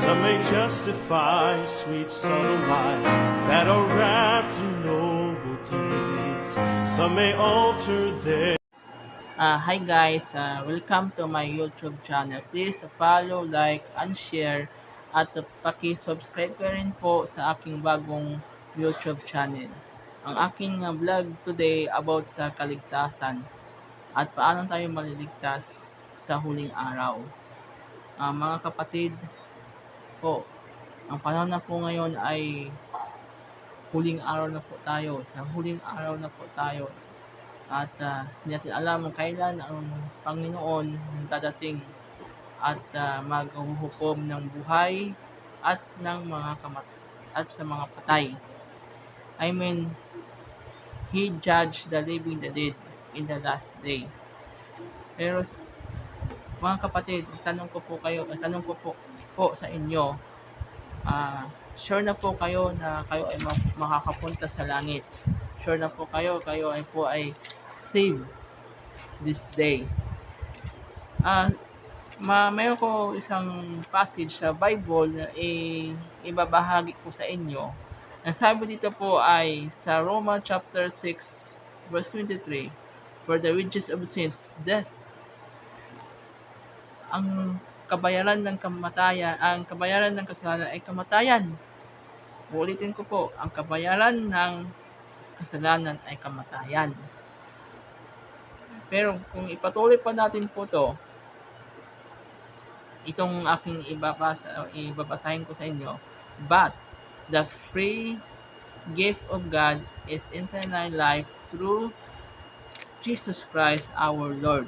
Some may justify sweet subtle lies that are wrapped in noble deeds. Some may alter their Hi guys, welcome to my YouTube channel. Please follow, like, and share at paki-subscribe ka rin po sa aking bagong YouTube channel. Ang aking vlog today about sa kaligtasan at paano tayo maliligtas sa huling araw. Mga kapatid po, ang panahon na po ngayon ay huling araw na po tayo. Sa huling araw na po tayo. At hindi natin alam kung kailan ang Panginoon dadating at maghuhukom ng buhay at ng mga at sa mga patay. I mean, He judged the living the dead in the last day. Pero mga kapatid, tanong ko po sa inyo, sure na po kayo na kayo ay makakapunta sa langit. Sure na po kayo ay saved this day. Mayroon ko isang passage sa Bible na ibabahagi ko sa inyo. Ang sabi dito po ay sa Roma chapter 6 verse 23, "For the wages of sin is death." Ang kabayaran ng kasalanan ay kamatayan. Uulitin ko po, ang kabayaran ng kasalanan ay kamatayan. Pero kung ipatuloy pa natin po itong aking ibabasahin ko sa inyo. But the free gift of God is eternal life through Jesus Christ our Lord.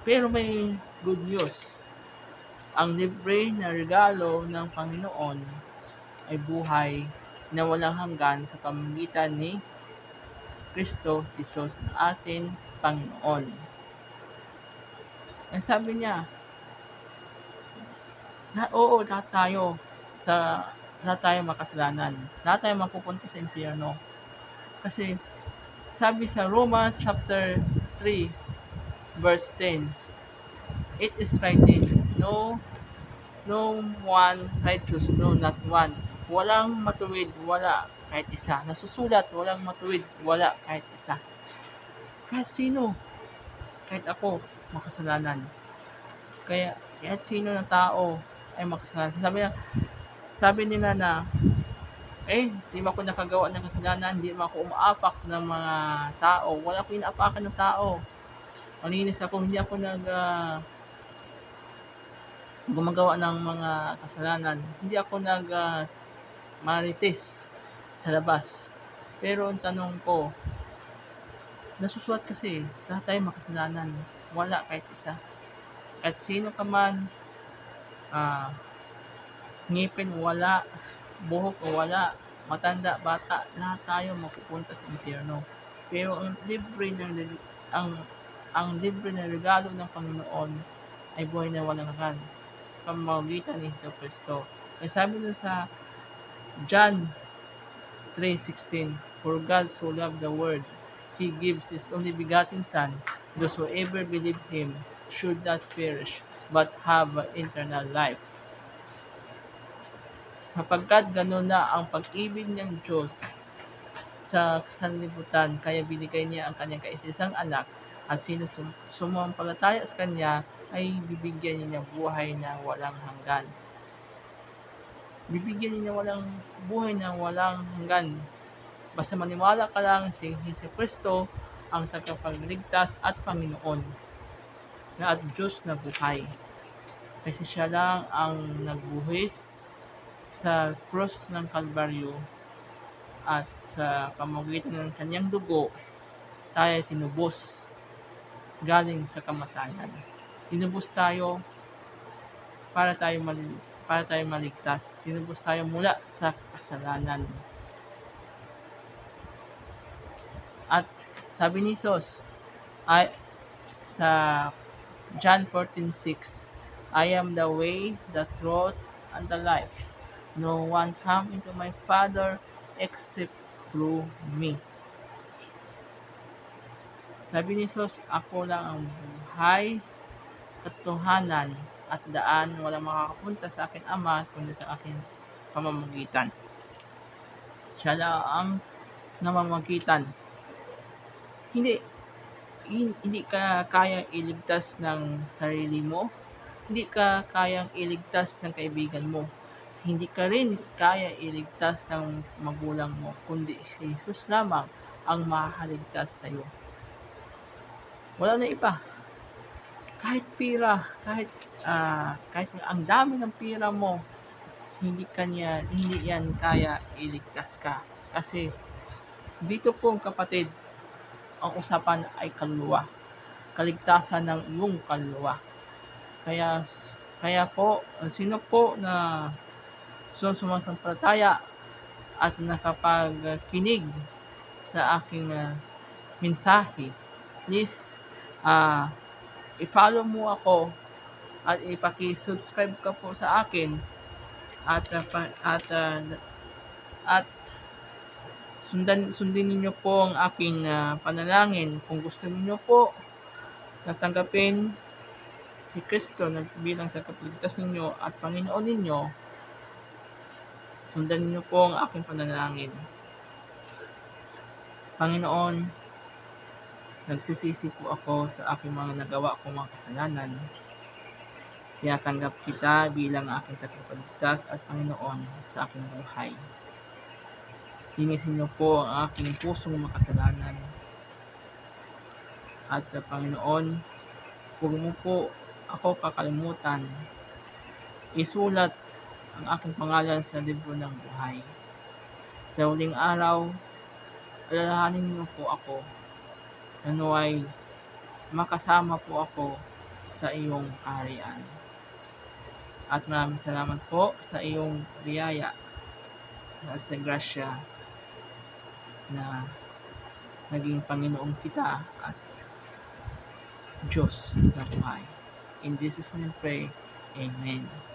Pero may good news. Ang libre na regalo ng Panginoon ay buhay na walang hanggan sa pamamagitan ni Kristo Jesus na ating Panginoon. Ang sabi niya, oo, lahat tayo makasalanan. Lahat tayo mapupunta sa impyerno. Kasi sabi sa Roma chapter 3 verse 10, "It is written, no one righteous, no, not one." Walang matuwid, wala kahit isa. Nasusulat, walang matuwid, wala kahit isa. Kahit sino, kahit ako, makasalanan. Kahit sino na tao ay makasalanan. Sabi nila na, di ba ako nakagawa ng kasalanan, di ba ako umaapak ng mga tao. Wala akong inaapakan ng tao. Malinis ako, hindi ako gumagawa ng mga kasalanan. Hindi ako marites sa labas. Pero ang tanong ko, nasusulat kasi, lahat tayo makasalanan. Wala kahit isa. Kahit sino ka man, ngipin wala, buhok wala, matanda, bata, lahat tayo mapupunta sa impyerno. Pero ang libre na regalo ng Panginoon ay buhay na walang hanggan sa pamamagitan ni Hesus Kristo. Kaya sabi nun sa John 3:16, "For God so loved the world, He gives His only begotten Son, whosoever believe Him should not perish, but have eternal life." Sapagkat gano'n na ang pag-ibig ng Diyos sa sanlibutan, kaya binigay niya ang kanyang kaisa-isang anak, at sino sumampalataya sa kanya ay bibigyan niya ng buhay na walang hanggan. Bibigyan niya walang buhay na walang hanggan. Basta maniwala ka lang si Kristo ang tagapagligtas at Panginoon na at Diyos na buhay. Kasi siya lang ang nagbuhis sa cross ng Kalbaryo at sa pamamagitan ng kanyang dugo, tayo tinubos galing sa kamatayan. Tinubos tayo para tayo maligtas. Tinubos tayo mula sa kasalanan. At sabi ni Jesus ay sa John 14:6, "I am the way, the truth, and the life. No one come into my Father except through me." Sabi ni Jesus, "Ako lang ang buhay, katotohanan, at daan, walang makakapunta sa akin Ama kundi sa aking pamamagitan. Siya lang ang namamagitan. Hindi hindi ka kayang iligtas ng sarili mo, hindi ka kayang iligtas ng kaibigan mo, hindi ka rin kaya iligtas ng magulang mo, kundi si Jesus lamang ang makakaligtas sa iyo. Wala na iba. Kahit pira, kahit ang dami ng pira mo, hindi yan kaya iligtas ka. Kasi dito po kapatid, ang usapan ay kaluluwa, kaligtasan ng iyong kaluluwa. Kaya kaya po, sino po na sumasampalataya at nakapagkinig sa aking mensahe, please i-follow mo ako at ipaki-subscribe ka po sa akin at at sundin niyo po ang aking panalangin. Kung gusto niyo po natanggapin si Kristo bilang tagapagligtas ninyo at Panginoon ninyo, sundan niyo po ang aking panalangin. Panginoon, nagsisisi po ako sa aking mga nagawa kong mga kasalanan. Tinatanggap kita bilang aking tagapagligtas at Panginoon sa aking buhay. Linisin niyo po ang aking pusong makasalanan. At Panginoon, huwag mo po ako kakalimutan. Isulat ang aking pangalan sa libro ng buhay. Sa huling araw, alalahanin niyo po ako. Naway makasama po ako sa iyong kaharian. At maraming salamat po sa iyong biyaya at sa grasya na naging Panginoon kita at Diyos na buhay. In Jesus' name pray, Amen.